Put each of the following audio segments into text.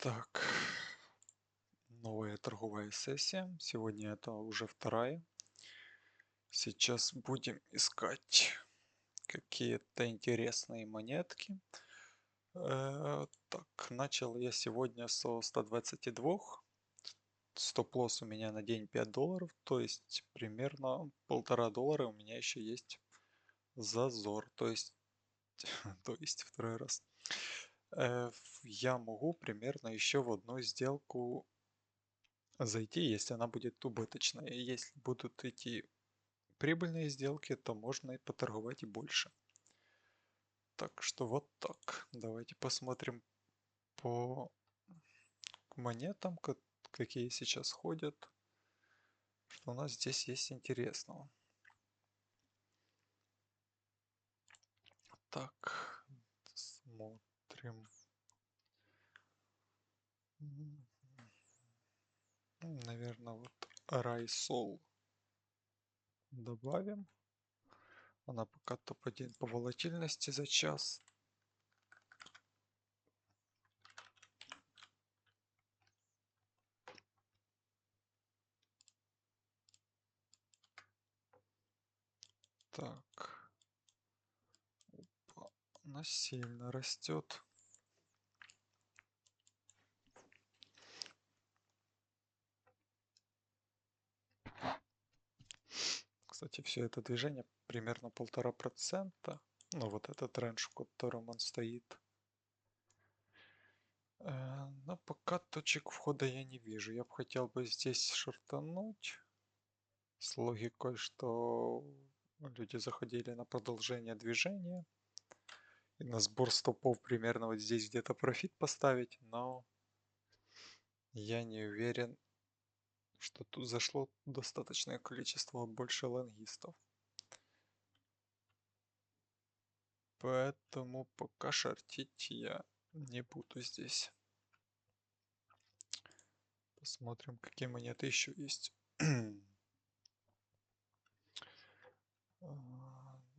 Так, новая торговая сессия. Сегодня это уже вторая. Сейчас будем искать какие-то интересные монетки. Так, начал я сегодня со 122. Стоп-лосс у меня на день $5, то есть примерно $1,5 у меня еще есть зазор, то есть второй раз. Я могу примерно еще в одну сделку зайти, если она будет убыточная. И если будут идти прибыльные сделки, то можно и поторговать и больше. Так что вот так. Давайте посмотрим по монетам, какие сейчас ходят, что у нас здесь есть интересного. Так, смотрим. Наверное, вот Райсол добавим. Она пока топ-1 по волатильности за час. Так, она сильно растет. Кстати, все это движение примерно 1,5%. Ну, вот этот рейндж, в котором он стоит. Но пока точек входа я не вижу. Я бы хотел бы здесь шортануть. С логикой, что люди заходили на продолжение движения. И на сбор стопов примерно вот здесь где-то профит поставить. Но я не уверен, что тут зашло достаточное количество больше лонгистов. Поэтому пока шортить я не буду здесь. Посмотрим, какие монеты еще есть.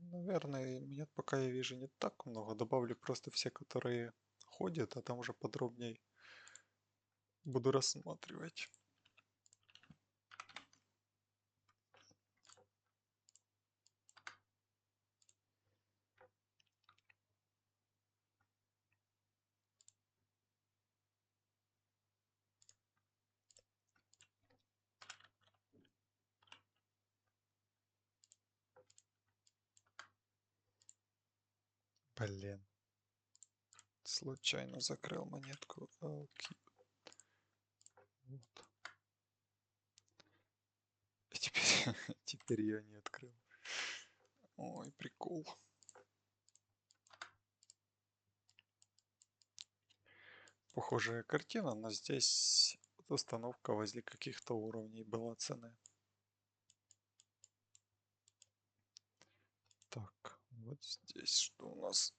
Наверное, монет пока я вижу не так много. Добавлю просто все, которые ходят, а там уже подробнее буду рассматривать. Блин. Случайно закрыл монетку. Окей. Вот. И теперь, теперь ее не открыл. Ой, прикол. Похожая картина, но здесь установка возле каких-то уровней была цены. Так, вот здесь что у нас?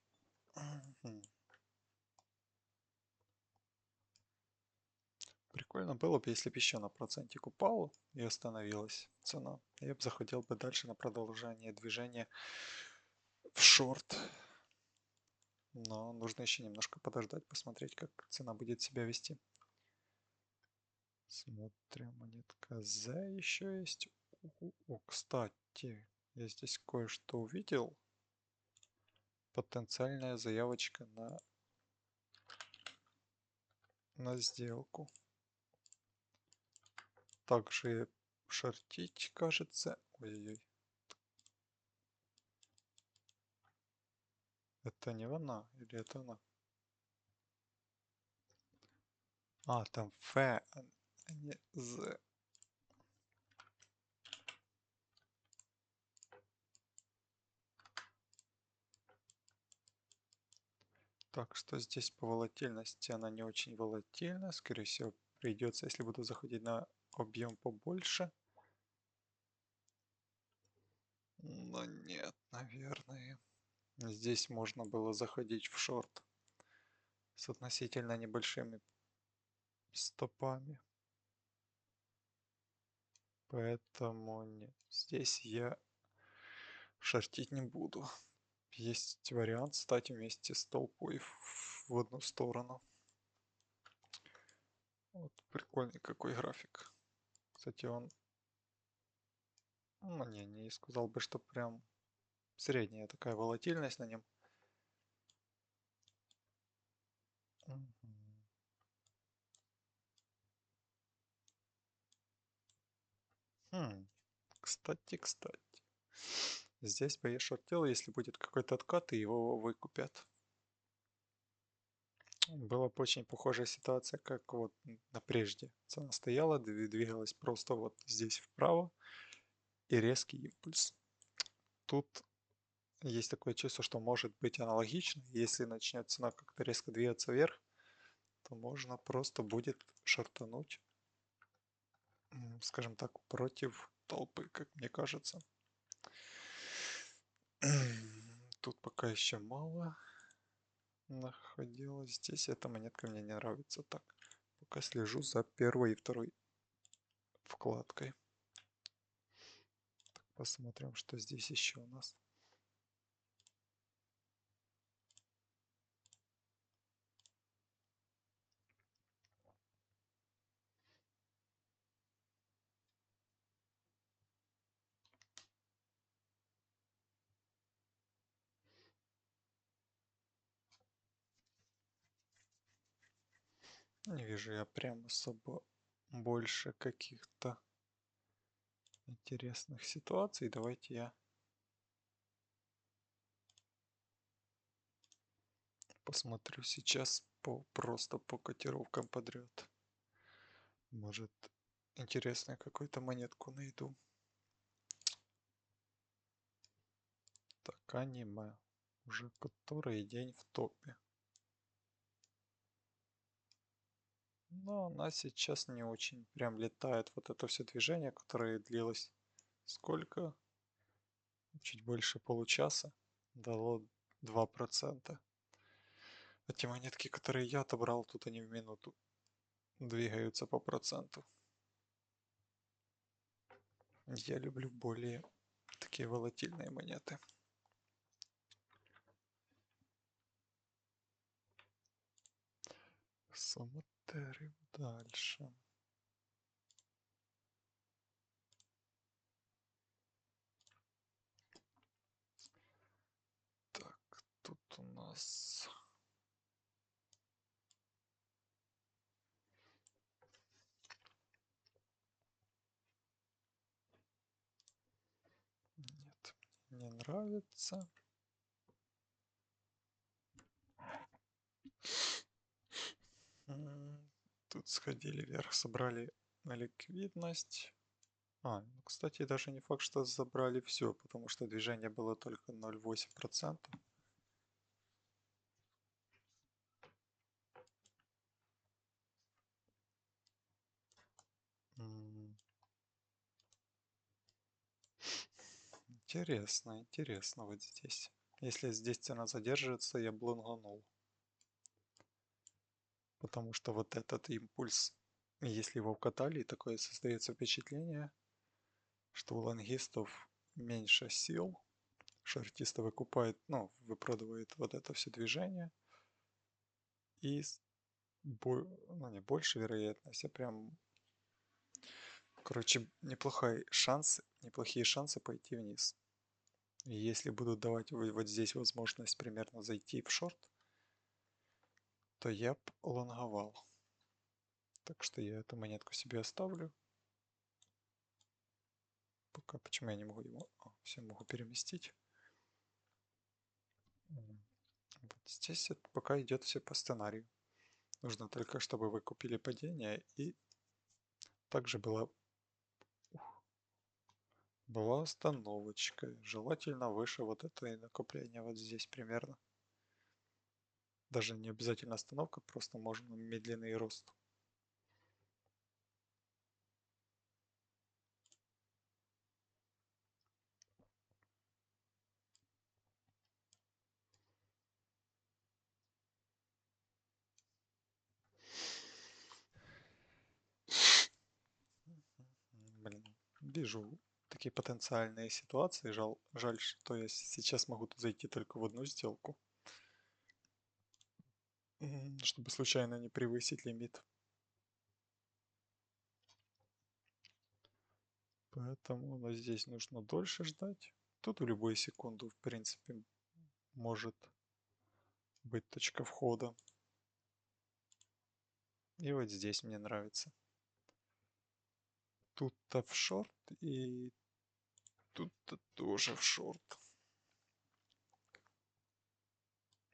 Прикольно было бы, если бы еще на процентик упала и остановилась цена. Я бы заходил бы дальше на продолжение движения в шорт. Но нужно еще немножко подождать, посмотреть, как цена будет себя вести. Смотрим, монетка Z еще есть. О, кстати, я здесь кое-что увидел. Потенциальная заявочка на сделку. Также шортить, кажется. Ой-ой-ой. Это не она или это она? А, там F, а не Z. Так, что здесь по волатильности? Она не очень волатильна. Скорее всего, придется, если буду заходить на объем побольше. Но нет, наверное. Здесь можно было заходить в шорт с относительно небольшими стопами. Поэтому нет, здесь я шортить не буду. Есть вариант стать вместе с толпой в одну сторону. Вот прикольный какой график. Кстати, он, ну, не сказал бы, что прям средняя такая волатильность на нем. Мгм. Хм, кстати. Здесь бы я шортил, если будет какой-то откат, и его выкупят. Была бы очень похожая ситуация, как вот на прежде. Цена стояла, двигалась просто вот здесь вправо, и резкий импульс. Тут есть такое чувство, что может быть аналогично. Если начнет цена как-то резко двигаться вверх, то можно просто будет шортануть, скажем так, против толпы, как мне кажется. Тут пока еще мало находилось. Здесь эта монетка мне не нравится. Так, пока слежу за первой и второй вкладкой. Так, посмотрим, что здесь еще у нас. Не вижу я прям особо больше каких-то интересных ситуаций. Давайте я посмотрю сейчас просто по котировкам подряд. Может, интересную какую-то монетку найду. Так, аниме. Уже который день в топе. Но она сейчас не очень прям летает. Вот это все движение, которое длилось сколько? Чуть больше получаса. Дало 2%. А те монетки, которые я отобрал, тут они в минуту двигаются по проценту. Я люблю более такие волатильные монеты. Смотрим дальше. Так, тут у нас... Нет, мне не нравится. Тут сходили вверх, собрали на ликвидность. Ну, кстати, даже не факт, что забрали все, потому что движение было только 0,8%. Интересно вот здесь. Если здесь цена задерживается, я бы лонганул. Потому что вот этот импульс, если его вкатали, такое создается впечатление, что у лонгистов меньше сил, шортисты выкупают, ну, выпродывают вот это все движение, и ну, не больше вероятность, а прям, короче, неплохие шансы пойти вниз. И если будут давать вот здесь возможность примерно зайти в шорт, то я б лонговал. Так что я эту монетку себе оставлю. Пока почему я не могу его... все могу переместить. Вот здесь это пока идет все по сценарию. Нужно только, чтобы вы купили падение, и также была остановочка. Желательно выше вот это и накопление вот здесь примерно. Даже не обязательно остановка, просто можно медленный рост. Блин, вижу такие потенциальные ситуации. Жаль, что я сейчас могу тут зайти только в одну сделку, чтобы случайно не превысить лимит. Поэтому здесь нужно дольше ждать. Тут в любую секунду, в принципе, может быть точка входа. И вот здесь мне нравится. Тут-то в шорт и тут-то тоже в шорт.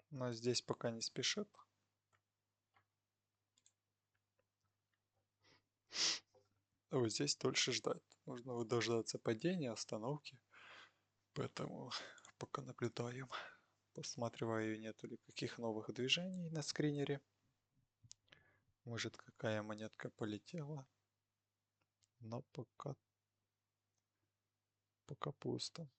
Но здесь пока не спешит. А вот здесь дольше ждать. Нужно дождаться падения, остановки. Поэтому пока наблюдаем. Посматриваю, нету ли каких новых движений на скринере. Может, какая монетка полетела. Но пока пусто.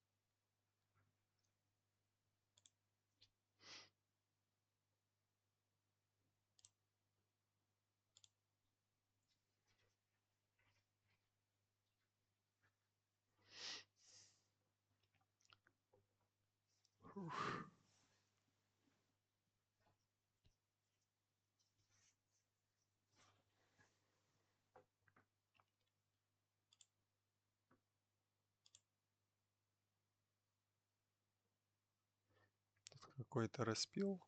Какой-то распил.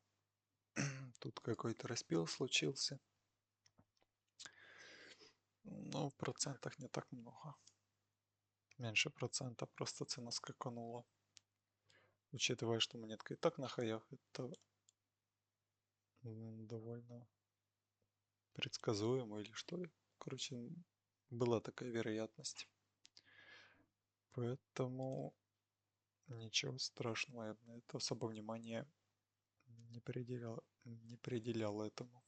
Тут какой-то распил случился. Но в процентах не так много. Меньше процента, просто цена скаканула. Учитывая, что монетка и так на хаях, это довольно предсказуемо или что ли. Короче, была такая вероятность. Поэтому ничего страшного, я на это особо внимания не приделял этому.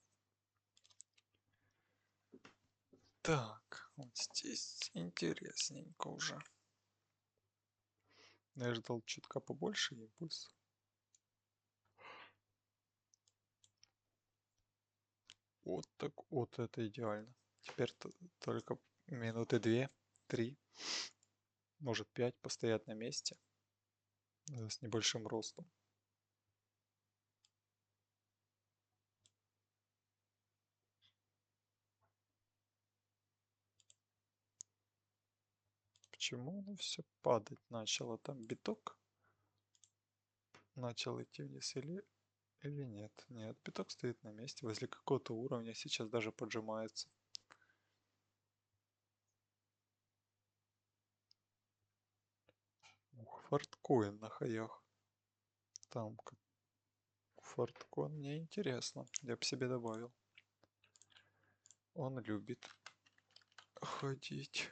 Так, вот здесь интересненько уже. Я ждал чутка побольше импульс. Вот так, вот это идеально. Теперь только минуты 2-3, может 5 постоять на месте с небольшим ростом. Почему оно все падать начало? Там биток начал идти вниз или нет? Нет, биток стоит на месте. Возле какого-то уровня сейчас даже поджимается. Ух, форткоин на хаях. Там как форткоин, мне интересно. Я бы себе добавил. Он любит ходить.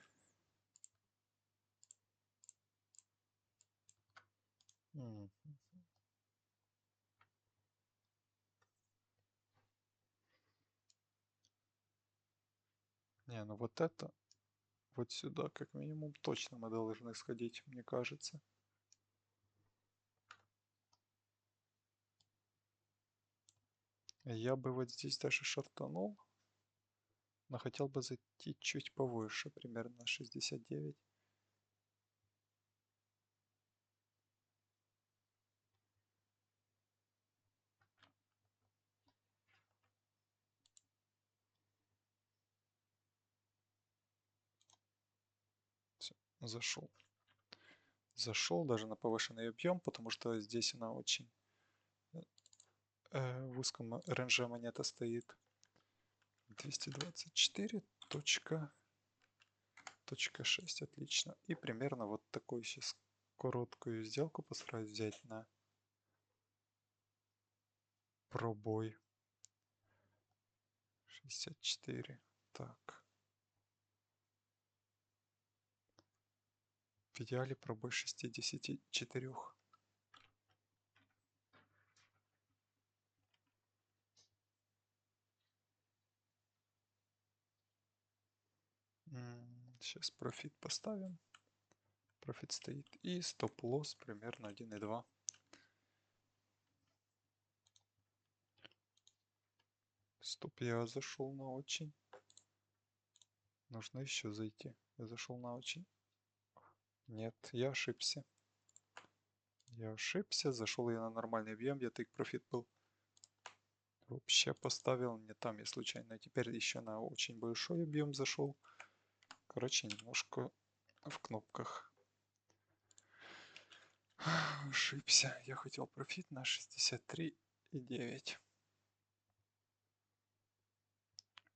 Не, ну вот это, вот сюда как минимум точно мы должны сходить, мне кажется. Я бы вот здесь даже шортанул, но хотел бы зайти чуть повыше, примерно 69. Всё, зашел. Зашел даже на повышенный объем, потому что здесь она очень в узком ренже монета стоит. 224.6, отлично. И примерно вот такую сейчас короткую сделку постараюсь взять на пробой. 64. Так. В идеале пробой 64. Сейчас профит поставим. Профит стоит. И стоп-лосс примерно 1,2. Стоп, я зашел на очень. Нужно еще зайти. Я зашел на очень. Нет, я ошибся. Я ошибся. Зашел я на нормальный объем, где тейк профит был. Вообще поставил не там, я случайно. Теперь еще на очень большой объем зашел. Короче, немножко в кнопках. Ошибся. Я хотел профит на 63,9.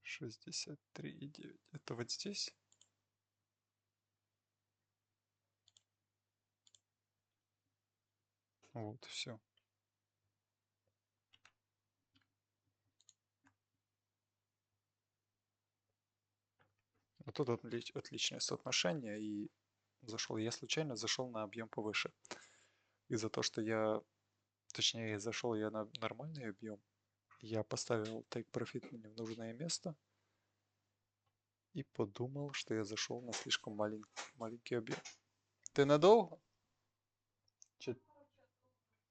63,9. Это вот здесь. Вот, все. Вот тут отличное соотношение, и зашел. Я случайно зашел на объем повыше. Из-за того, что я, точнее, зашел я на нормальный объем, я поставил take profit мне в нужное место и подумал, что я зашел на слишком маленький объем. Ты надолго? Че?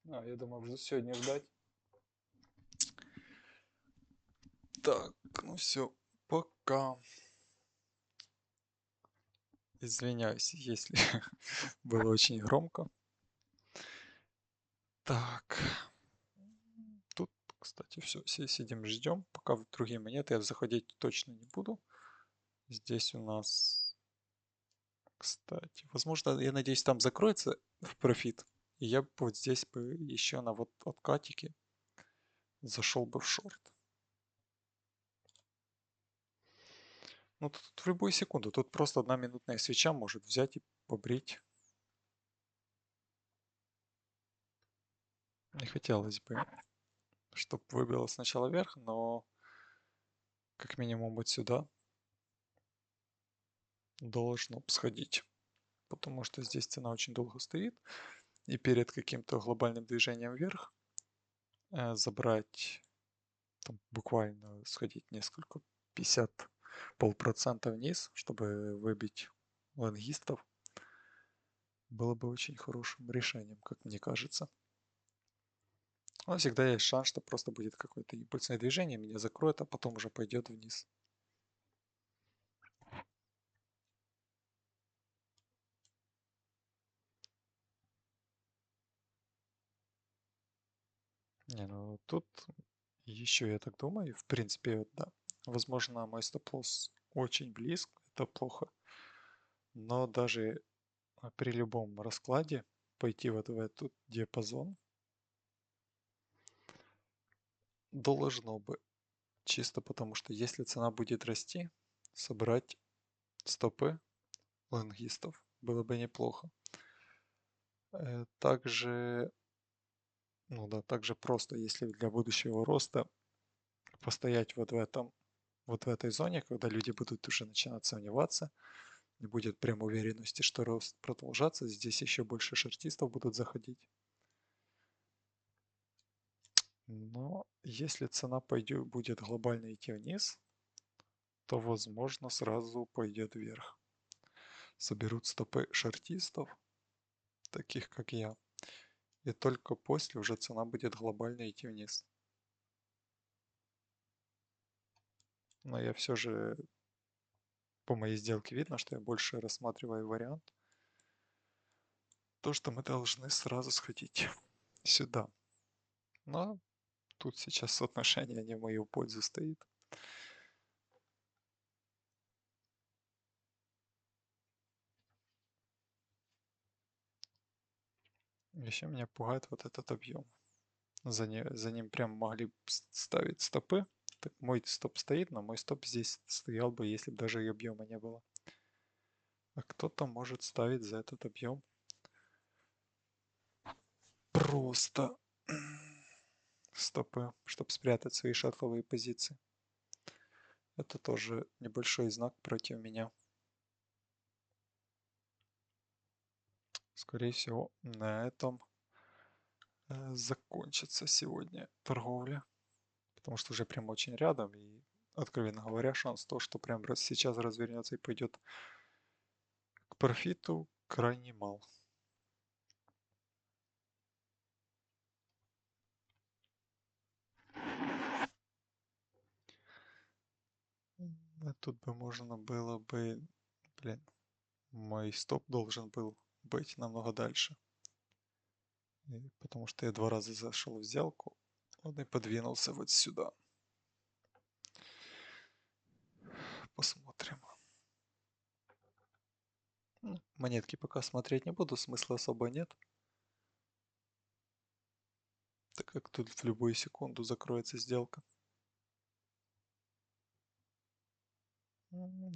Я думал, сегодня ждать. Так, ну все, пока. Извиняюсь, если было очень громко. Так, тут, кстати, все, сидим, ждем, пока в другие монеты я заходить точно не буду. Здесь у нас, кстати, возможно, я надеюсь, там закроется в профит, и я бы вот здесь бы еще на вот откатике зашел бы в шорт. Ну, тут в любую секунду, тут просто одна минутная свеча может взять и побрить. Не хотелось бы, чтобы выбило сначала вверх, но как минимум вот сюда должно сходить. Потому что здесь цена очень долго стоит. И перед каким-то глобальным движением вверх забрать, там, буквально сходить несколько, 50, полпроцента вниз, чтобы выбить лонгистов, было бы очень хорошим решением, как мне кажется. Но всегда есть шанс, что просто будет какое-то импульсное движение, меня закроет, а потом уже пойдет вниз. Не, ну тут еще я так думаю, в принципе, да. Возможно, мой стоп-лосс очень близко, это плохо. Но даже при любом раскладе пойти вот в этот диапазон должно бы. Чисто потому, что если цена будет расти, собрать стопы лонгистов было бы неплохо. Также, ну да, также просто, если для будущего роста постоять вот в этой зоне, когда люди будут уже начинать сомневаться, не будет прям уверенности, что рост продолжаться, здесь еще больше шортистов будут заходить. Но если цена будет глобально идти вниз, то возможно сразу пойдет вверх. Соберут стопы шортистов, таких как я, и только после уже цена будет глобально идти вниз. Но я все же, по моей сделке видно, что я больше рассматриваю вариант, то, что мы должны сразу сходить сюда. Но тут сейчас соотношение не в мою пользу стоит. Еще меня пугает вот этот объем. За ним прям могли ставить стопы. Так мой стоп стоит, но мой стоп здесь стоял бы, если бы даже и объема не было. А кто-то может ставить за этот объем просто стопы, чтобы спрятать свои шортовые позиции. Это тоже небольшой знак против меня. Скорее всего, на этом закончится сегодня торговля. Потому что уже прям очень рядом. И, откровенно говоря, шанс того, что прям сейчас развернется и пойдет к профиту, крайне мал. А тут бы можно было бы... Блин, мой стоп должен был быть намного дальше. Потому что я 2 раза зашел в сделку, он и подвинулся вот сюда. Посмотрим. Монетки пока смотреть не буду, смысла особо нет, так как тут в любую секунду закроется сделка.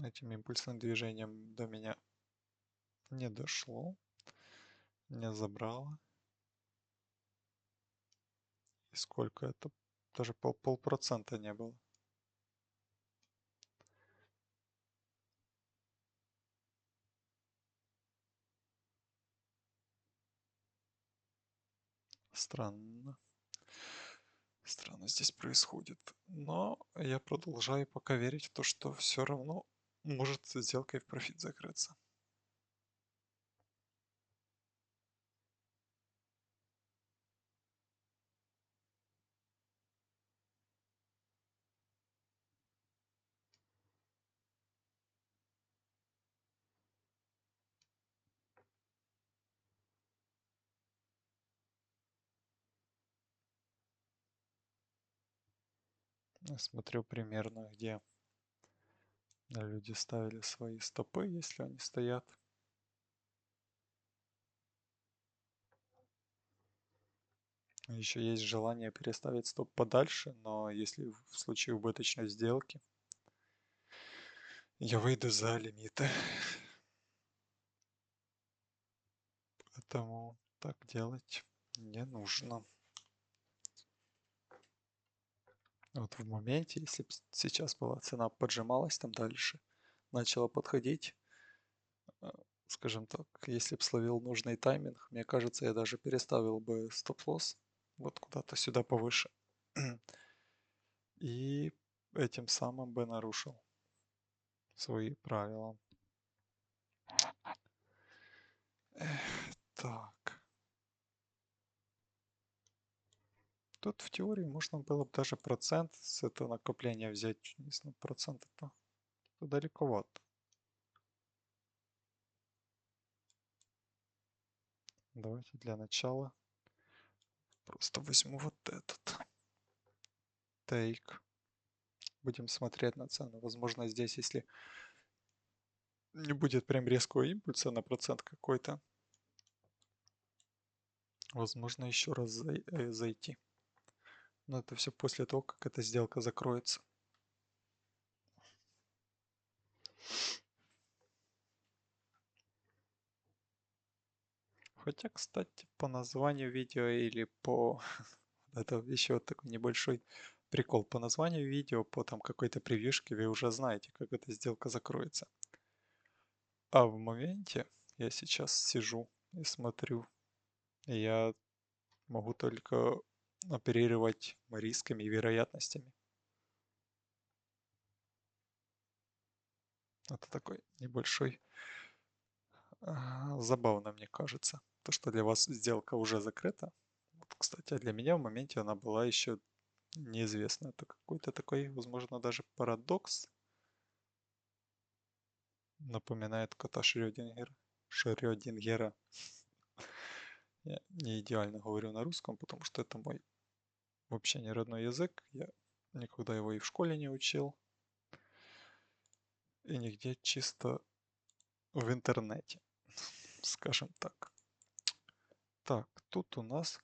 Этим импульсным движением до меня не дошло, не забрало. И сколько это? Даже полпроцента не было. Странно. Странно здесь происходит. Но я продолжаю пока верить в то, что все равно может сделка и в профит закрыться. Я смотрю примерно, где люди ставили свои стопы, если они стоят. Еще есть желание переставить стоп подальше, но если в случае убыточной сделки, я выйду за лимиты. Поэтому так делать не нужно. Вот в моменте, если бы сейчас была цена поджималась там дальше, начала подходить, э, скажем так, если бы словил нужный тайминг, мне кажется, я даже переставил бы стоп-лосс вот куда-то сюда повыше. И этим самым бы нарушил свои правила. Так. Тут в теории можно было бы даже процент с этого накопления взять. Если процент это далековато. Давайте для начала просто возьму вот этот. Take. Будем смотреть на цену. Возможно, здесь, если не будет прям резкого импульса на процент какой-то, возможно, еще раз зайти. Но это все после того, как эта сделка закроется. Хотя, кстати, по названию видео или по... Это еще такой небольшой прикол. По названию видео, по там какой-то превьюшке вы уже знаете, как эта сделка закроется. А в моменте я сейчас сижу и смотрю. И я могу только оперировать рисками и вероятностями. Это такой небольшой, забавно, мне кажется. То, что для вас сделка уже закрыта. Вот, кстати, а для меня в моменте она была еще неизвестна. Это какой-то такой, возможно, даже парадокс. Напоминает кота Шрёдингера. Шрёдингера. Я не идеально говорю на русском, потому что это мой вообще не родной язык. Я никогда его и в школе не учил. И нигде, чисто в интернете, скажем так. Так, тут у нас...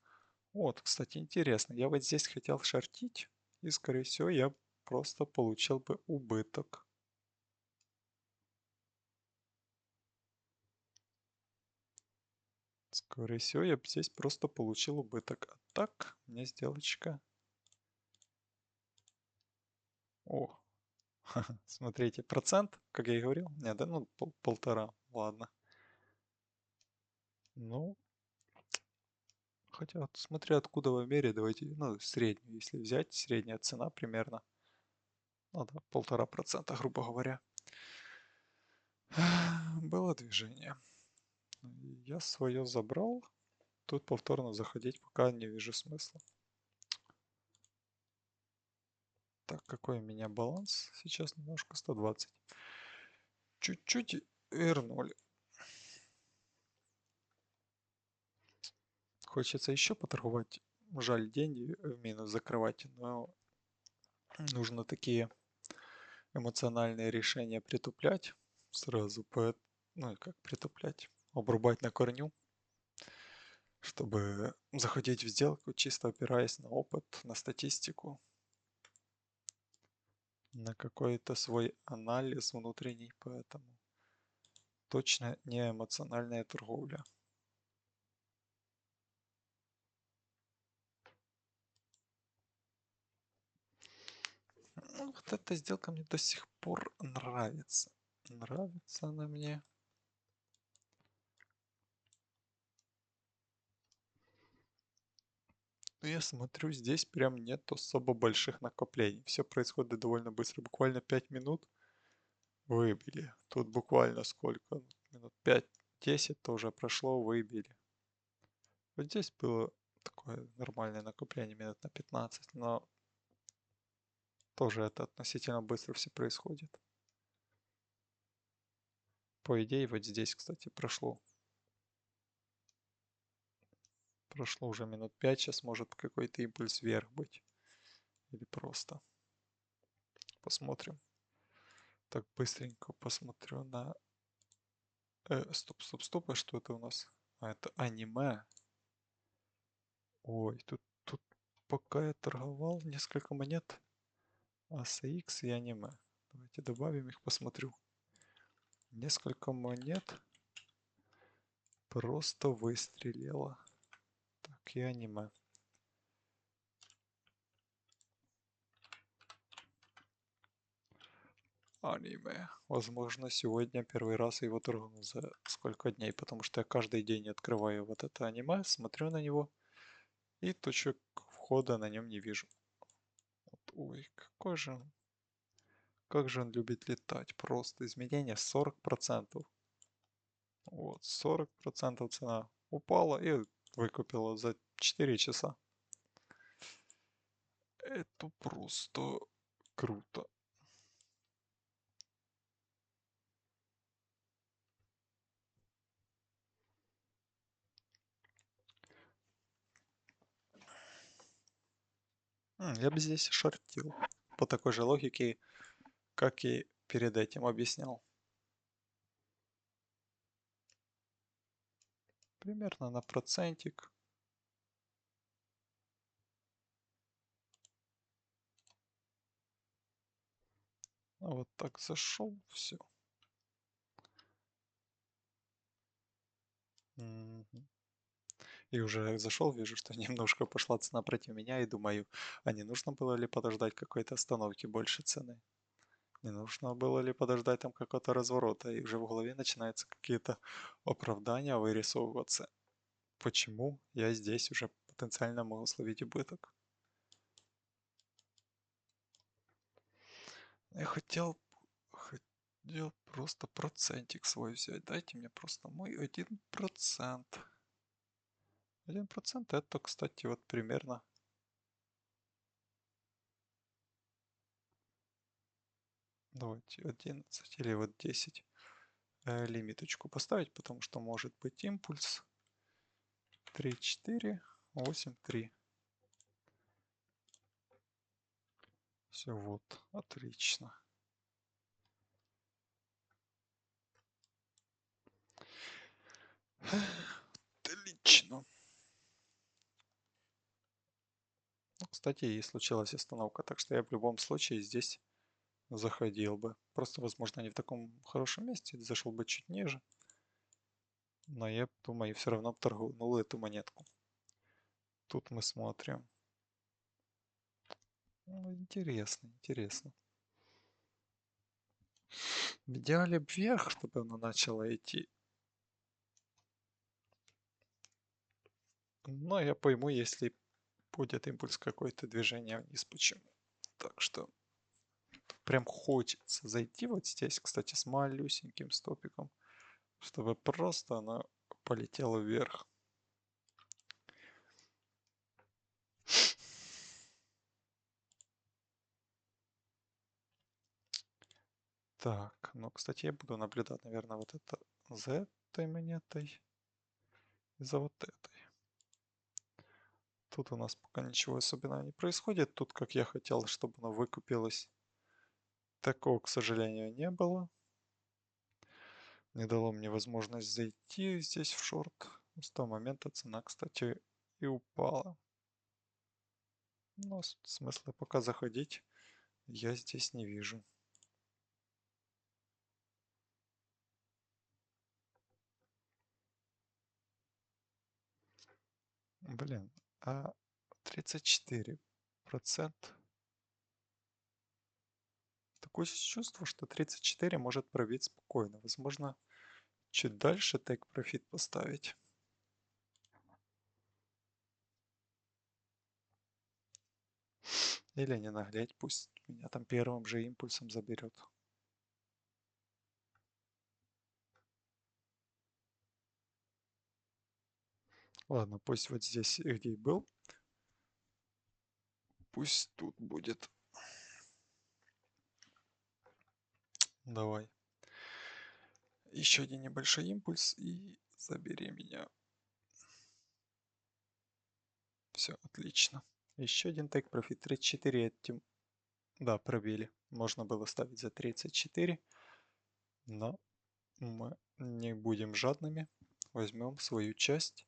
Вот, кстати, интересно. Я вот здесь хотел шортить, и, скорее всего, я просто получил бы убыток. Скорее всего, я бы здесь просто получил убыток. А так, мне сделочка... О, смотрите, процент, как я и говорил. Нет, да, ну, полтора, ладно. Ну, хотя, вот, смотря откуда в мире, давайте, ну, среднюю, если взять, средняя цена примерно, ну да, 1,5%, грубо говоря. Было движение. Я свое забрал. Тут повторно заходить пока не вижу смысла. Так, какой у меня баланс? Сейчас немножко 120. Чуть-чуть вернули. Хочется еще поторговать. Жаль, деньги в минус закрывать, но нужно такие эмоциональные решения притуплять сразу. ну и как притуплять, обрубать на корню, чтобы заходить в сделку, чисто опираясь на опыт, на статистику, на какой-то свой анализ внутренний, поэтому точно не эмоциональная торговля. Ну, вот эта сделка мне до сих пор нравится. Нравится она мне. Но я смотрю, здесь прям нет особо больших накоплений. Все происходит довольно быстро. Буквально 5 минут выбили. Тут буквально сколько? Минут 5-10 тоже прошло, выбили. Вот здесь было такое нормальное накопление минут на 15, но тоже это относительно быстро все происходит. По идее, вот здесь, кстати, прошло. Прошло уже минут 5, сейчас может какой-то импульс вверх быть. Или просто. Посмотрим. Так, быстренько посмотрю на... стоп. А что это у нас? А, это аниме. Ой, тут пока я торговал несколько монет. ASX и аниме. Давайте добавим их, посмотрю. Несколько монет просто выстрелило. Так, и аниме. Аниме. Возможно, сегодня первый раз я его торгнул за сколько дней, потому что я каждый день открываю вот это аниме, смотрю на него, и точек входа на нем не вижу. Вот, ой, как же он любит летать. Просто изменение 40%. Вот, 40% цена упала и выкупила за 4 часа. Это просто круто. Я бы здесь шортил. По такой же логике, как и перед этим объяснял. Примерно на процентик. А вот так зашел, все. И уже зашел, вижу, что немножко пошла цена против меня, и думаю, а не нужно было ли подождать какой-то остановки больше цены? Не нужно было ли подождать там какого-то разворота? И уже в голове начинаются какие-то оправдания вырисовываться. Почему я здесь уже потенциально могу словить убыток? Я хотел просто процентик свой взять. Дайте мне просто мой 1%. 1% это, кстати, вот примерно. Давайте 11 или вот 10 лимиточку поставить, потому что может быть импульс 3, 4, 8, 3. Все, вот, отлично. Отлично. Ну, кстати, и случилась остановка, так что я в любом случае здесь заходил бы. Просто, возможно, не в таком хорошем месте, зашел бы чуть ниже. Но я думаю, все равно торгнул эту монетку. Тут мы смотрим. Ну, интересно, интересно. В идеале вверх, чтобы оно начало идти. Но я пойму, если будет импульс какой-то движения вниз, почему. Так что прям хочется зайти вот здесь, кстати, с малюсеньким стопиком, чтобы просто она полетела вверх. Так, ну, кстати, я буду наблюдать, наверное, вот это за этой монетой и за вот этой. Тут у нас пока ничего особенного не происходит. Тут, как я хотел, чтобы оно выкупилось, такого, к сожалению, не было. Не дало мне возможность зайти здесь в шорт. С того момента цена, кстати, и упала. Но смысла пока заходить я здесь не вижу. Блин, а 34%. Такое чувство, что 34 может пробить спокойно. Возможно, чуть дальше take profit поставить. Или не наглеть, пусть меня там первым же импульсом заберет. Ладно, пусть вот здесь, где и был, пусть тут будет. Давай. Еще один небольшой импульс и забери меня. Все, отлично. Еще один take profit. 34 этим, да, пробили. Можно было ставить за 34, но мы не будем жадными. Возьмем свою часть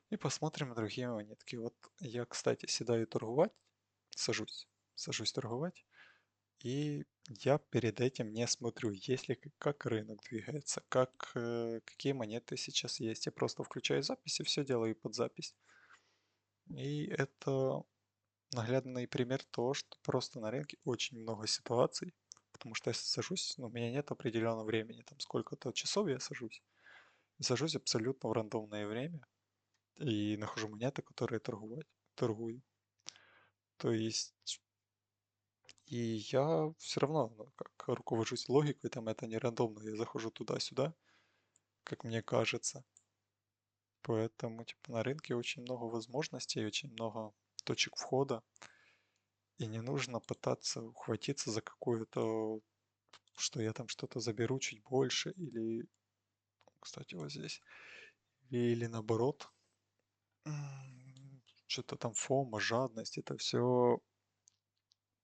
и посмотрим на другие монетки. Вот я, кстати, седаю торговать, сажусь торговать. И я перед этим не смотрю, есть ли как рынок двигается, какие монеты сейчас есть. Я просто включаю запись и все делаю под запись. И это наглядный пример того, что просто на рынке очень много ситуаций, потому что я сажусь, но у меня нет определенного времени, там сколько-то часов я сажусь. И сажусь абсолютно в рандомное время и нахожу монеты, которые торгую. То есть и я все равно, ну, как руковожусь логикой, там это не рандомно, я захожу туда-сюда, как мне кажется. Поэтому, типа, на рынке очень много возможностей, очень много точек входа, и не нужно пытаться ухватиться за какую-то, что я там что-то заберу чуть больше, или, кстати, вот здесь, или наоборот, что-то там фома, жадность, это все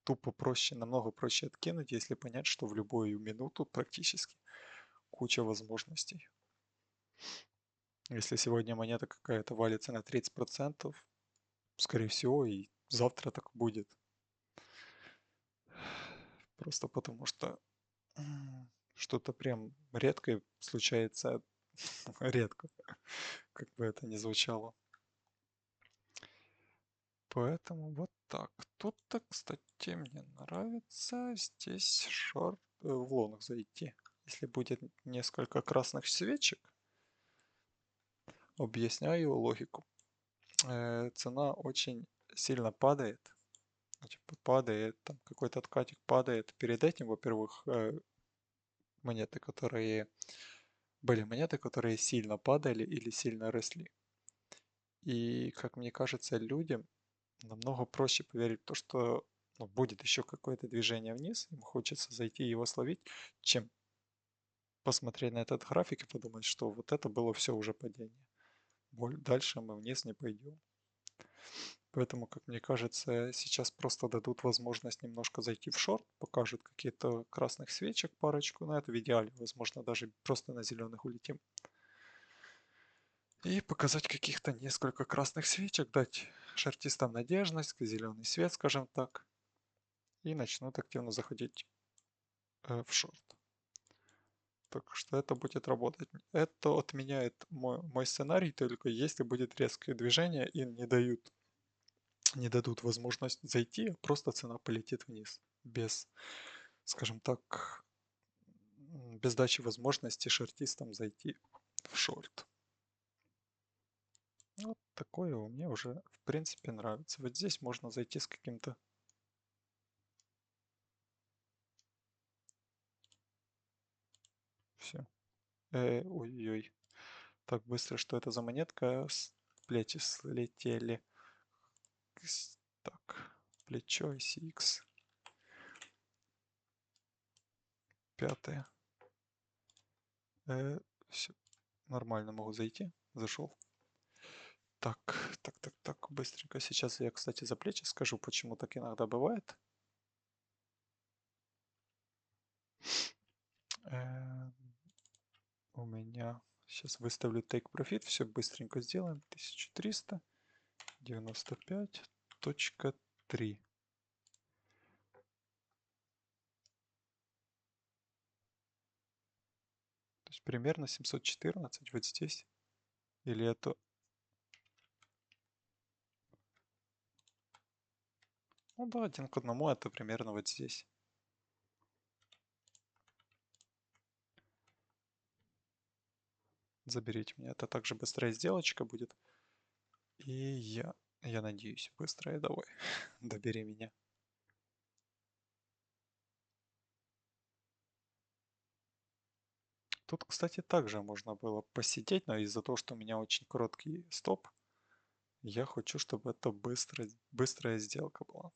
тупо проще, намного проще откинуть, если понять, что в любую минуту практически куча возможностей. Если сегодня монета какая-то валится на 30%, скорее всего, и завтра так будет. Просто потому что что-то прям редко случается, редко, как бы это ни звучало. Поэтому вот так. Тут-то, кстати, мне нравится здесь шорт в лонг зайти. Если будет несколько красных свечек, объясняю логику. Цена очень сильно падает, ну, типа падает, там какой-то откатик падает. Перед этим, во-первых, монеты, которые были монеты, которые сильно падали или сильно росли. И, как мне кажется, людям намного проще поверить в то, что ну, будет еще какое-то движение вниз, им хочется зайти и его словить, чем посмотреть на этот график и подумать, что вот это было все уже падение. Дальше мы вниз не пойдем. Поэтому, как мне кажется, сейчас просто дадут возможность немножко зайти в шорт, покажут какие-то красных свечек парочку, но это в идеале, возможно, даже просто на зеленых улетим. И показать каких-то несколько красных свечек, дать шортистам надежность, зеленый свет, скажем так, и начнут активно заходить в шорт. Так что это будет работать. Это отменяет мой сценарий, только если будет резкое движение и не дадут возможность зайти, а просто цена полетит вниз. Без, скажем так, без дачи возможности шортистам зайти в шорт. Вот такое мне уже в принципе нравится. Вот здесь можно зайти с каким-то... Все. Ой-ой. Так быстро, что это за монетка? Плечи слетели. Так, плечо SX. Пятое. Все, нормально могу зайти. Зашел. Так, быстренько. Сейчас я, кстати, за плечи скажу, почему так иногда бывает. Э, у меня... Сейчас выставлю take profit, все быстренько сделаем. 1395.3. То есть примерно 714 вот здесь. Или это... Ну да, 1 к 1 это примерно вот здесь. Заберите меня. Это также быстрая сделочка будет. И я надеюсь, быстрая. Давай, добери меня. Тут, кстати, также можно было посидеть, но из-за того, что у меня очень короткий стоп, я хочу, чтобы это быстрая сделка была.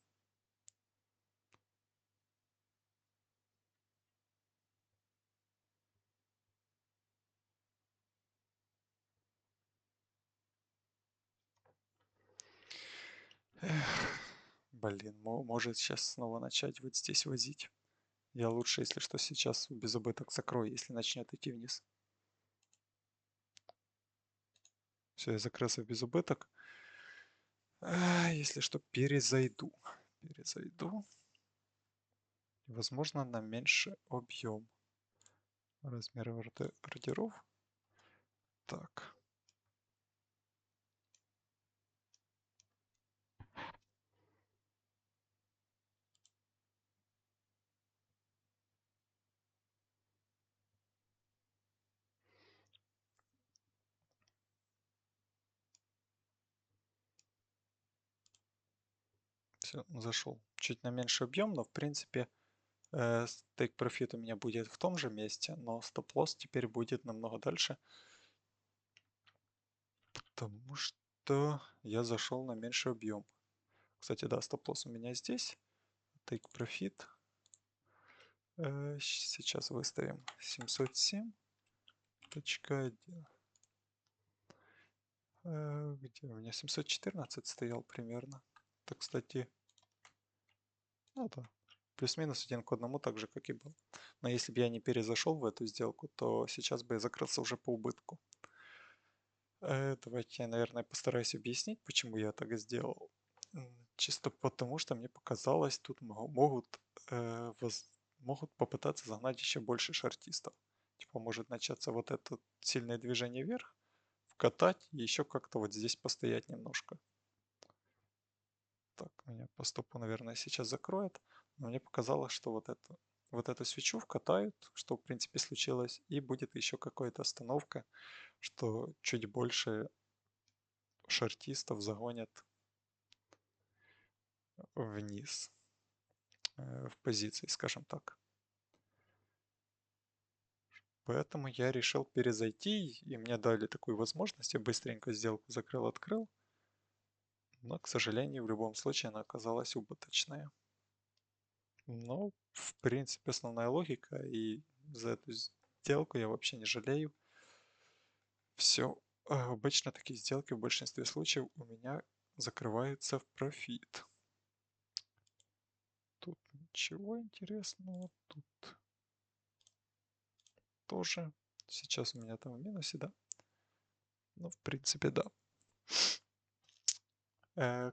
Эх, блин, может сейчас снова начать вот здесь возить. Я лучше, если что, сейчас без убыток закрою, если начнет идти вниз. Все, я закрылся в без убыток. Если что, перезайду. Перезайду. Возможно, на меньше объем. Размеры ордеров. Так. Все, зашел. Чуть на меньший объем, но в принципе take profit у меня будет в том же месте, но стоп-лосс теперь будет намного дальше, потому что я зашел на меньший объем. Кстати, да, стоп-лосс у меня здесь. Take profit. Сейчас выставим 707.1. Где у меня 714 стоял примерно. Это, кстати, ну да, плюс-минус 1 к 1, так же, как и был. Но если бы я не перезашел в эту сделку, то сейчас бы я закрылся уже по убытку. Давайте я, наверное, постараюсь объяснить, почему я так сделал. Чисто потому, что мне показалось, тут могут попытаться загнать еще больше шортистов. Типа может начаться вот это сильное движение вверх, вкатать и еще как-то вот здесь постоять немножко. Так, меня по стопу, наверное, сейчас закроет. Но мне показалось, что вот эту свечу вкатают, что в принципе случилось, и будет еще какая-то остановка, что чуть больше шортистов загонят вниз в позиции, скажем так. Поэтому я решил перезайти, и мне дали такую возможность. Я быстренько сделку закрыл-открыл. Но, к сожалению, в любом случае она оказалась убыточная. Но, в принципе, основная логика, и за эту сделку я вообще не жалею. Все. Обычно такие сделки в большинстве случаев у меня закрываются в профит. Тут ничего интересного. Тут тоже. Сейчас у меня там в минусе, да? Ну, в принципе, да.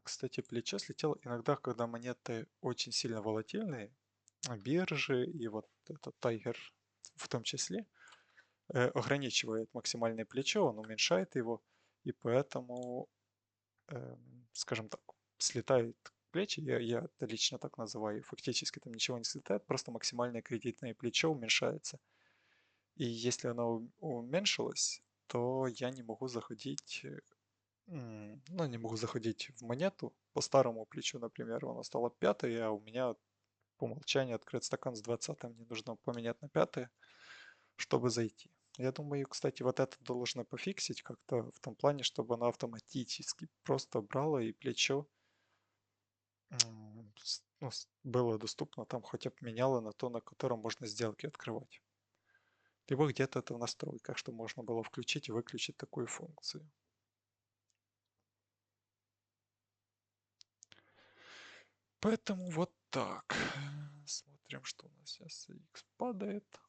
Кстати, плечо слетело иногда, когда монеты очень сильно волатильные, биржи и вот этот Tiger в том числе, ограничивает максимальное плечо, он уменьшает его, и поэтому, скажем так, слетают плечи, я это лично так называю, фактически там ничего не слетает, просто максимальное кредитное плечо уменьшается. И если оно уменьшилось, то я не могу заходить, ну, не могу заходить в монету по старому плечу, например, оно стало 5, а у меня по умолчанию открыт стакан с 20, мне нужно поменять на 5, чтобы зайти. Я думаю, кстати, вот это должно пофиксить как-то в том плане, чтобы она автоматически просто брала и плечо ну, было доступно, там хотя бы меняло на то, на котором можно сделки открывать. Либо где-то это в настройках, что можно было включить и выключить такую функцию. Поэтому вот так. Смотрим, что у нас сейчас X падает.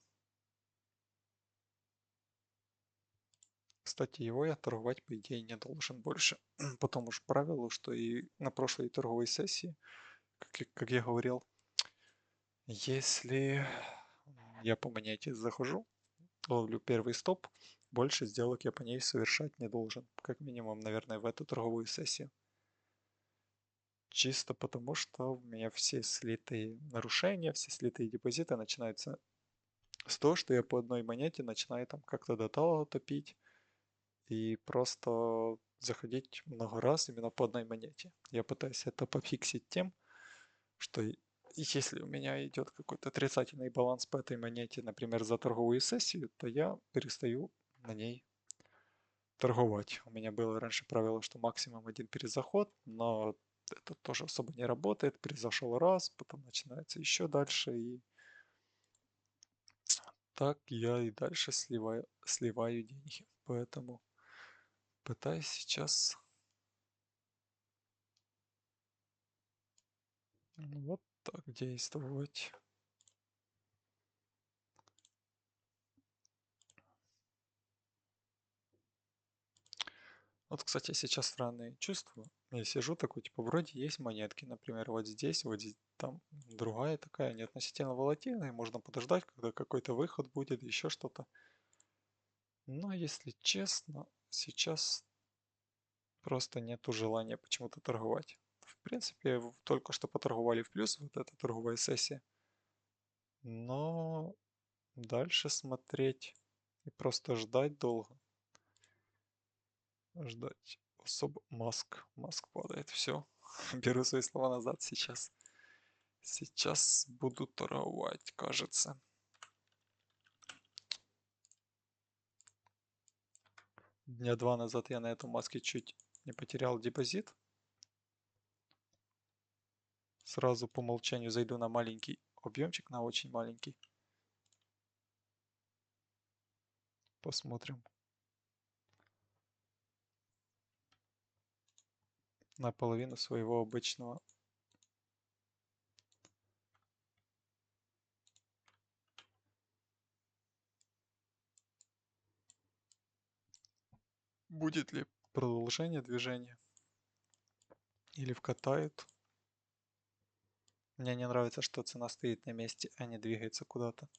Кстати, его я торговать, по идее, не должен больше. По тому же правилу, что и на прошлой торговой сессии, как я говорил, если я по монете захожу, ловлю первый стоп, больше сделок я по ней совершать не должен. Как минимум, наверное, в эту торговую сессию. Чисто потому, что у меня все слитые нарушения, все слитые депозиты начинаются с того, что я по одной монете начинаю там как-то до талого топить и просто заходить много раз именно по одной монете. Я пытаюсь это пофиксить тем, что если у меня идет какой-то отрицательный баланс по этой монете, например, за торговую сессию, то я перестаю на ней торговать. У меня было раньше правило, что максимум один перезаход, но это тоже особо не работает. Произошел раз, потом начинается еще дальше, и так я и дальше сливаю деньги. Поэтому пытаюсь сейчас вот так действовать. Вот, кстати, сейчас странные чувства. Я сижу такой, типа, вроде есть монетки, например, вот здесь, там другая такая, не относительно волатильная, можно подождать, когда какой-то выход будет, еще что-то. Но, если честно, сейчас просто нету желания почему-то торговать. В принципе, только что поторговали в плюс, вот эта торговая сессия. Но дальше смотреть и просто ждать долго. Ждать особо. Маск падает, все. Беру свои слова назад сейчас. Сейчас буду торговать, кажется. Дня два назад я на этом маске чуть не потерял депозит. Сразу по умолчанию зайду на маленький объемчик, на очень маленький. Посмотрим. На половину своего обычного. Будет ли продолжение движения? Или вкатают? Мне не нравится, что цена стоит на месте, а не двигается куда-то.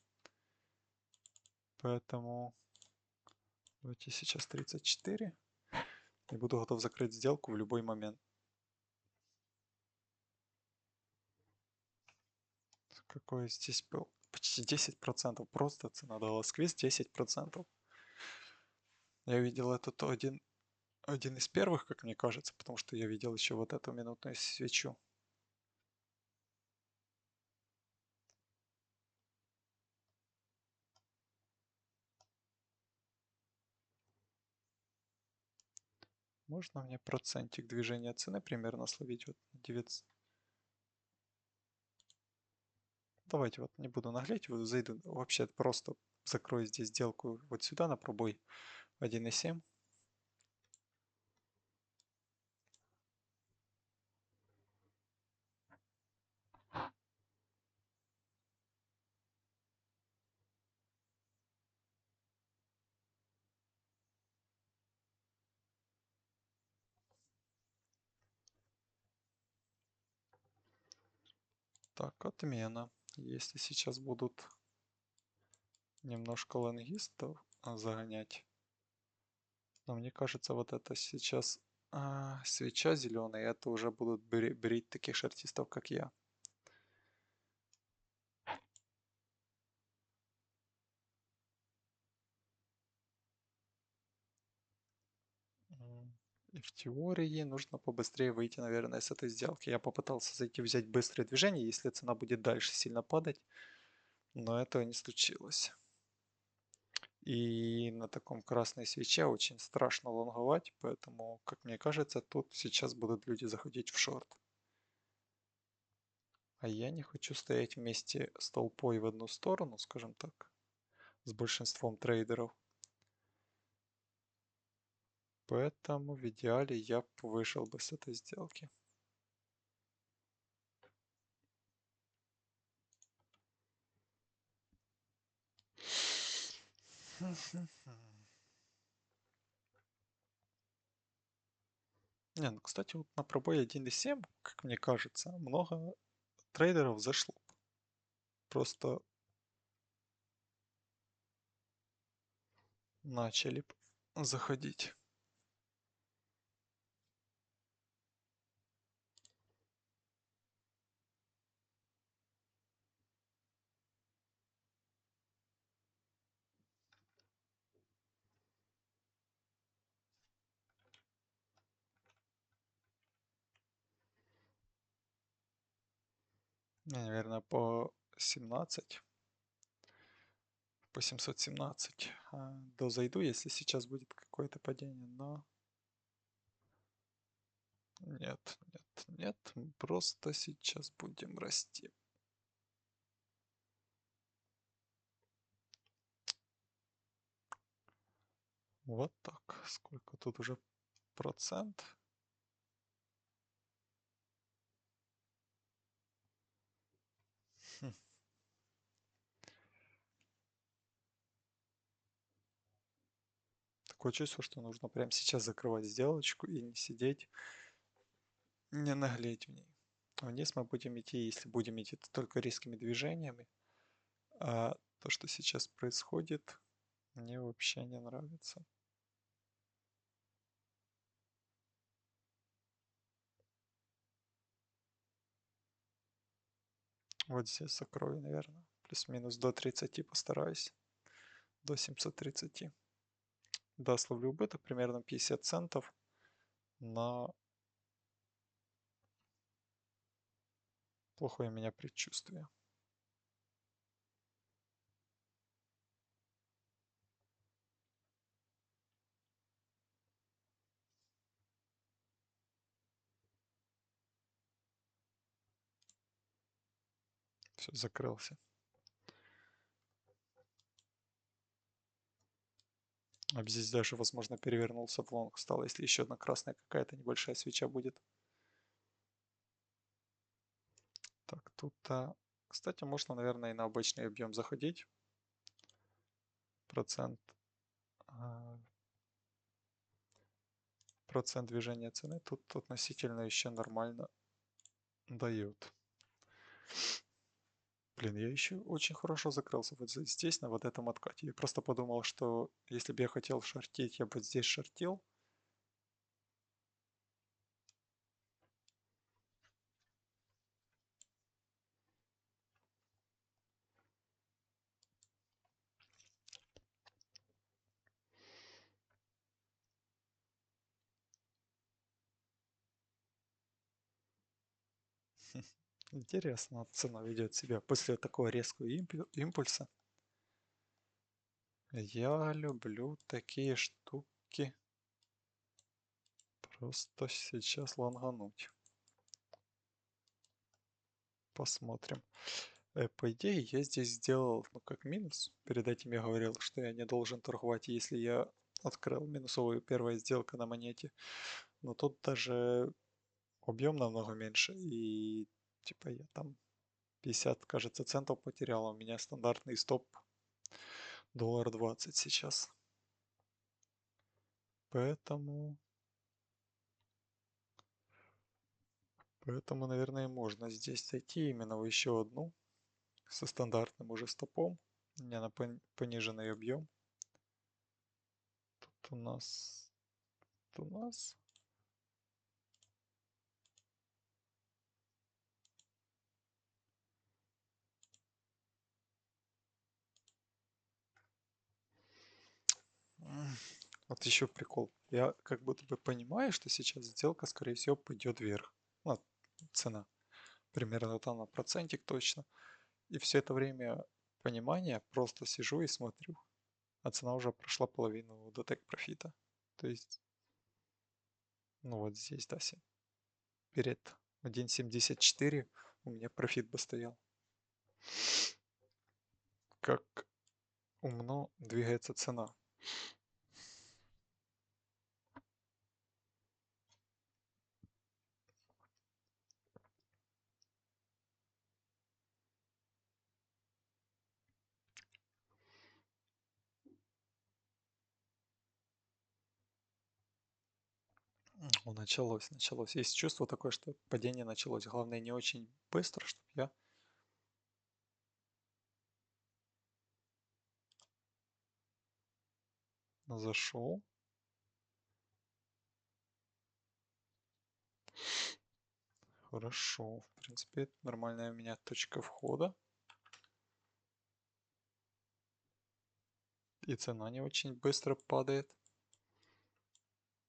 Поэтому давайте сейчас 34. И буду готов закрыть сделку в любой момент. Какой здесь был? Почти 10%. Просто цена дала сквиз 10%. Я видел этот один из первых, как мне кажется, потому что я видел еще вот эту минутную свечу. Можно мне процентик движения цены примерно словить? Вот 900. Давайте вот не буду наглеть, вот зайду вообще просто закрою здесь сделку вот сюда на пробой 1,7. Так, отмена. Если сейчас будут немножко лонгистов загонять. Но мне кажется, вот это сейчас свеча зеленая, это уже будут брить таких шортистов, как я. И в теории нужно побыстрее выйти, наверное, с этой сделки. Я попытался зайти взять быстрое движение, если цена будет дальше сильно падать, но этого не случилось. И на таком красной свече очень страшно лонговать, поэтому, как мне кажется, тут сейчас будут люди заходить в шорт. А я не хочу стоять вместе с толпой в одну сторону, скажем так, с большинством трейдеров. Поэтому в идеале я вышел бы с этой сделки. Не, ну, кстати, вот на пробой 1.7, как мне кажется, много трейдеров зашло. Просто начали заходить. Не, наверное, по 17, по 717 дозайду, если сейчас будет какое-то падение, но нет, нет, нет, просто сейчас будем расти. Вот так. Сколько тут уже процент? Хм. Такое чувство, что нужно прямо сейчас закрывать сделочку и не сидеть, не наглеть в ней. Вниз мы будем идти, если будем идти только резкими движениями. А то, что сейчас происходит, мне вообще не нравится. Вот здесь закрою, наверное. Плюс-минус до 30 постараюсь. До 730. Да, словлю убыток примерно 50 центов на плохое у меня предчувствие. Все, закрылся. А здесь даже, возможно, перевернулся в лонг стал, если еще одна красная какая-то небольшая свеча будет. Так, тут, кстати, можно, наверное, и на обычный объем заходить. Процент, а, процент движения цены тут относительно еще нормально дает. Блин, я еще очень хорошо закрылся вот здесь, на вот этом откате. Я просто подумал, что если бы я хотел шортить, я бы здесь шортил. Интересно, цена ведет себя после такого резкого импульса. Я люблю такие штуки. Просто сейчас лонгануть. Посмотрим. По идее, я здесь сделал, ну, как минус. Перед этим я говорил, что я не должен торговать, если я открыл минусовую первая сделка на монете. Но тут даже объем намного меньше. И типа я там 50, кажется, центов потерял. А у меня стандартный стоп $1.20 сейчас. Поэтому, поэтому, наверное, можно здесь зайти именно в еще одну со стандартным уже стопом. У меня на пониженный объем. Тут у нас вот еще прикол. Я как будто бы понимаю, что сейчас сделка, скорее всего, пойдет вверх. Ну, цена. Примерно там на процентик точно. И все это время понимания просто сижу и смотрю. А цена уже прошла половину до тек профита. То есть, ну вот здесь, да, перед 1.74 у меня профит бы стоял. Как умно двигается цена. О, началось. Есть чувство такое, что падение началось. Главное, не очень быстро, чтобы я зашел. Хорошо. В принципе, это нормальная у меня точка входа. И цена не очень быстро падает.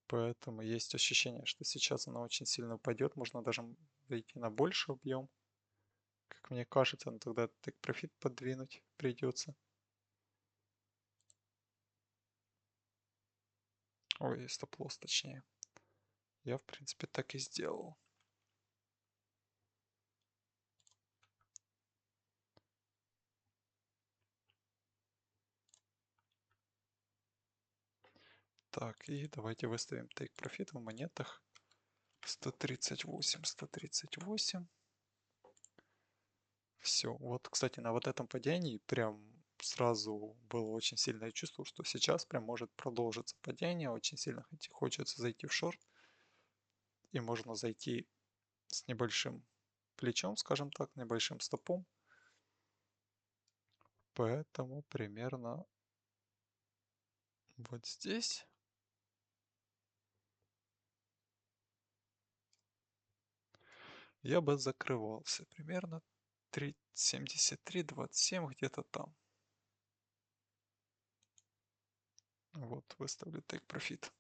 Поэтому есть ощущение, что сейчас она очень сильно упадет. Можно даже зайти на больший объем. Как мне кажется, но тогда take profit подвинуть придется. Ой, стоп-лосс точнее. Я, в принципе, так и сделал. Так, и давайте выставим take profit в монетах. 138, 138. Все. Вот, кстати, на вот этом падении прям сразу было очень сильное чувство, что сейчас прям может продолжиться падение. Очень сильно хочется зайти в шорт. И можно зайти с небольшим плечом, скажем так, небольшим стопом. Поэтому примерно вот здесь я бы закрывался. Примерно 73-27 где-то там. Вот, выставлю take profit.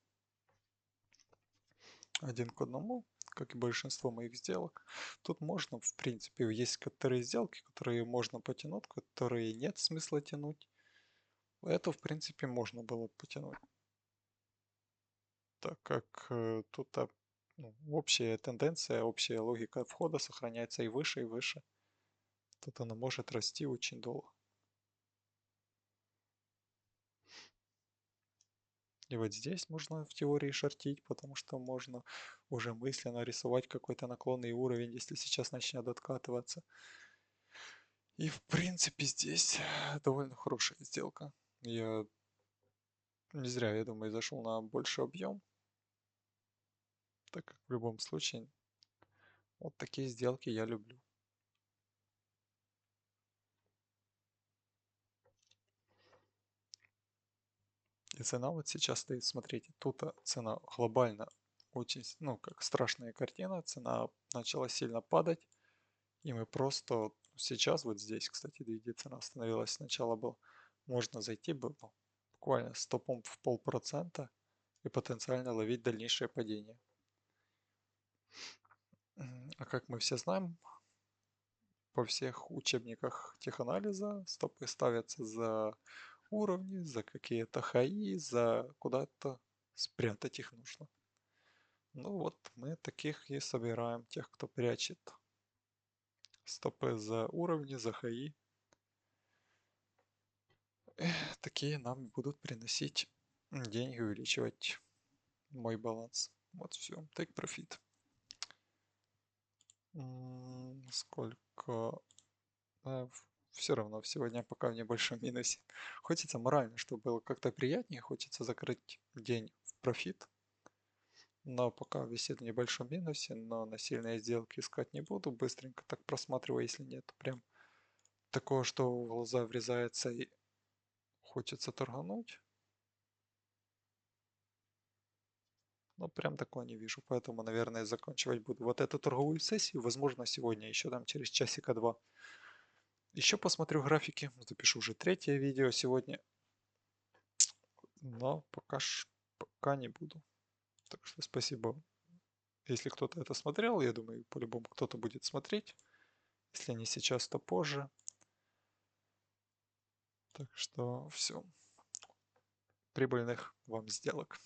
1 к 1, как и большинство моих сделок. Тут можно, в принципе, есть которые сделки, которые можно потянуть, которые нет смысла тянуть. Это, в принципе, можно было потянуть, так как тут ну, общая тенденция, общая логика входа сохраняется и выше, и выше. Тут она может расти очень долго. И вот здесь можно в теории шортить, потому что можно уже мысленно рисовать какой-то наклонный уровень, если сейчас начнет откатываться. И в принципе здесь довольно хорошая сделка. Я не зря, я думаю, зашел на больший объем, так как в любом случае вот такие сделки я люблю. И цена вот сейчас стоит, смотрите, тут цена глобально очень, ну как страшная картина, цена начала сильно падать, и мы просто вот сейчас вот здесь, кстати, где цена остановилась, сначала был, можно зайти было буквально стопом в 0,5% и потенциально ловить дальнейшее падение. А как мы все знаем, по всех учебниках теханализа стопы ставятся за уровни, за какие-то хаи, за куда-то спрятать их нужно. Ну вот, мы таких и собираем, тех, кто прячет стопы за уровни, за хаи. Такие нам будут приносить деньги, увеличивать мой баланс. Вот все, take profit. Сколько? Все равно сегодня пока в небольшом минусе. Хочется морально, чтобы было как-то приятнее, хочется закрыть день в профит. Но пока висит в небольшом минусе, но на сильные сделки искать не буду. Быстренько так просматриваю, если нет прям такого, что в глаза врезается и хочется торгануть. Но прям такого не вижу, поэтому, наверное, заканчивать буду вот эту торговую сессию. Возможно, сегодня еще там через часика-два. Еще посмотрю графики, запишу уже третье видео сегодня. Но пока не буду. Так что спасибо, если кто-то это смотрел. Я думаю, по-любому кто-то будет смотреть. Если не сейчас, то позже. Так что все. Прибыльных вам сделок.